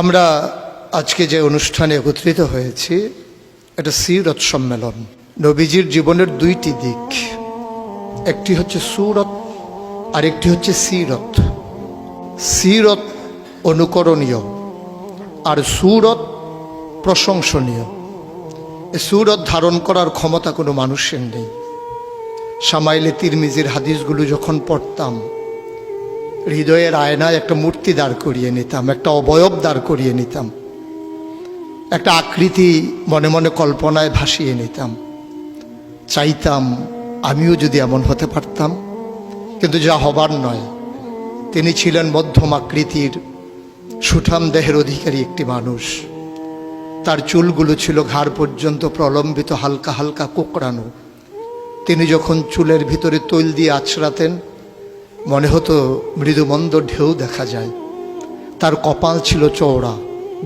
আমরা আজকে যে অনুষ্ঠানে একত্রিত হয়েছি এটা সিরত সম্মেলন। নবীজির জীবনের দুইটি দিক, একটি হচ্ছে সুরত আর একটি হচ্ছে সিরত। সিরত অনুকরণীয় আর সুরত প্রশংসনীয়। এই সুরত ধারণ করার ক্ষমতা কোনো মানুষের নেই। শামাইলে তিরমিজির হাদিসগুলো যখন পড়তাম, হৃদয়ের আয়নায় একটা মূর্তি দাঁড় করিয়ে নিতাম, একটা অবয়ব দাঁড় করিয়ে নিতাম, একটা আকৃতি মনে মনে কল্পনায় ভাসিয়ে নিতাম। চাইতাম আমিও যদি এমন হতে পারতাম, কিন্তু যা হবার নয়। তিনি ছিলেন মধ্যম আকৃতির সুঠাম দেহের অধিকারী একটি মানুষ। তার চুলগুলো ছিল ঘাড় পর্যন্ত প্রলম্বিত, হালকা হালকা কোঁকড়ানো। তিনি যখন চুলের ভিতরে তৈল দিয়ে আছড়াতেন, মনে হতো মৃদুমন্দ ঢেউ দেখা যায়। তার কপাল ছিল চওড়া,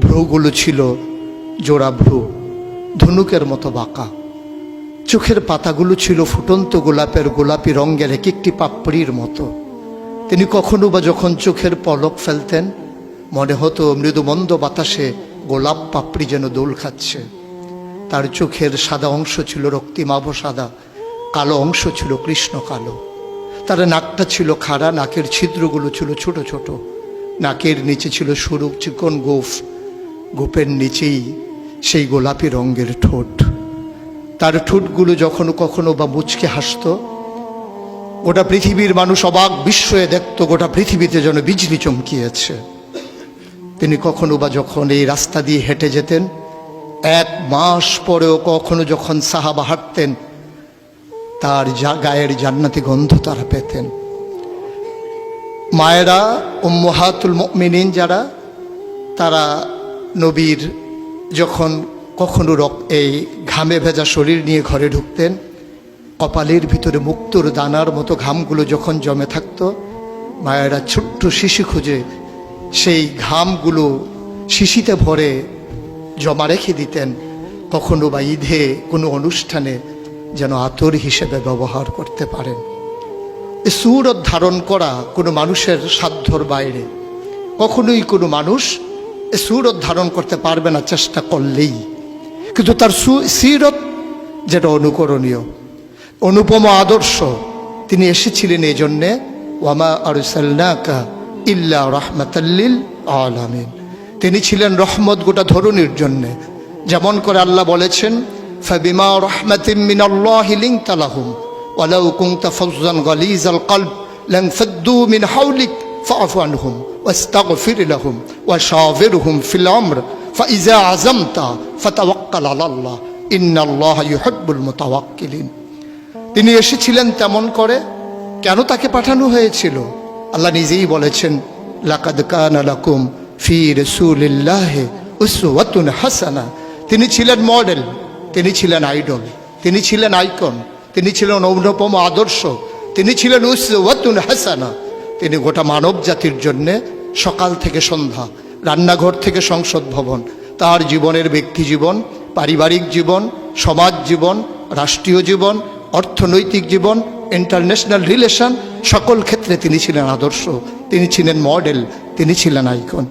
ভ্রুগুলো ছিল জোড়া ভ্রু, ধনুকের মতো বাঁকা। চোখের পাতাগুলো ছিল ফুটন্ত গোলাপের গোলাপি রঙের এক একটি পাপড়ির মতো। তিনি কখনো বা যখন চোখের পলক ফেলতেন, মনে হতো মৃদুমন্দ বাতাসে গোলাপ পাপড়ি যেন দোল খাচ্ছে। তার চোখের সাদা অংশ ছিল রক্তিমাভ সাদা, কালো অংশ ছিল কৃষ্ণ কালো। তার নাকটা ছিল খাড়া, নাকের ছিদ্রগুলো ছিল ছোট ছোট। নাকের নিচে ছিল সরু চিকন গোঁফ, গোঁফের নিচেই সেই গোলাপি রঙের ঠোঁট। তার ঠোঁটগুলো যখন কখনো বা মুচকে হাসত, গোটা পৃথিবীর মানুষ অবাক বিস্ময়ে দেখত গোটা পৃথিবীতে যেন বিজলি চমকিয়েছে। তিনি কখনো বা যখন এই রাস্তা দিয়ে হেঁটে যেতেন, 1 মাস পরেও কখনো যখন সাহাবা হাঁটতেন, তার গায়ের জান্নাতি গন্ধ তারা পেতেন। মায়েরা উম্মাহাতুল মুমিনিন যারা, তারা নবীর যখন কখনো এই ঘামে ভেজা শরীর নিয়ে ঘরে ঢুকতেন, কপালের ভিতরে মুক্তোর দানার মতো ঘামগুলো যখন জমে থাকতো, মায়েরা ছোট্ট শিশি খুঁজে সেই ঘামগুলো শিশিতে ভরে জমা রেখে দিতেন, কখনো বা ঈদে কোনো অনুষ্ঠানে যেন আতর হিসেবে ব্যবহার করতে পারেন। এই সুরত ধারণ করা কোনো মানুষের সাধ্যর বাইরে। কখনোই কোনো মানুষ এই সুরত ধারণ করতে পারবে না চেষ্টা করলেই। কিন্তু তার সিরত যেটা অনুকরণীয়, অনুপম আদর্শ। তিনি এসেছিলেন এই জন্যে, ওয়ামা আরসালনাকা ইল্লা রাহমাতাল লিল আলামিন। তিনি ছিলেন রহমত গোটা ধরনীর জন্যে। যেমন করে আল্লাহ বলেছেন, ফাবিমা রাহমাতিম মিনাল্লাহি লিনতা লাহুম ওয়ালাউ কুনতা ফাজ্জান গালিজাল কলব লানফাদ্দু মিন হাওলিক ফাআফু আনহুম ওয়াস্তাগফির লাহুম ওয়াশাওিরহুম ফিল আমর ফাইজা আযামতা ফাতাওয়াক্কাল আলাল্লাহ ইন্নাল্লাহা ইউহিব্বুল মুতাওয়াক্কিলিন। তিনি এসেছিলেন তেমন করে। কেন তাকে পাঠানো হয়েছিল? আল্লাহ নিজেই বলেছেন, লাকাদ কানা লাকুম ফি রাসূলিল্লাহি উসওয়াতুন হাসানা। তিনি ছিলেন মডেল, তিনি ছিলেন আইডল, তিনি ছিলেন আইকন, তিনি ছিলেন অনুপম আদর্শ, তিনি ছিলেন উসওয়াতুন হাসানা। তিনি গোটা মানব জাতির জন্যে সকাল থেকে সন্ধ্যা, রান্নাঘর থেকে সংসদ ভবন, তার জীবনের ব্যক্তি জীবন, পারিবারিক জীবন, সমাজ জীবন, রাষ্ট্রীয় জীবন, অর্থনৈতিক জীবন, ইন্টারন্যাশনাল রিলেশন, সকল ক্ষেত্রে তিনি ছিলেন আদর্শ, তিনি ছিলেন মডেল, তিনি ছিলেন আইকন।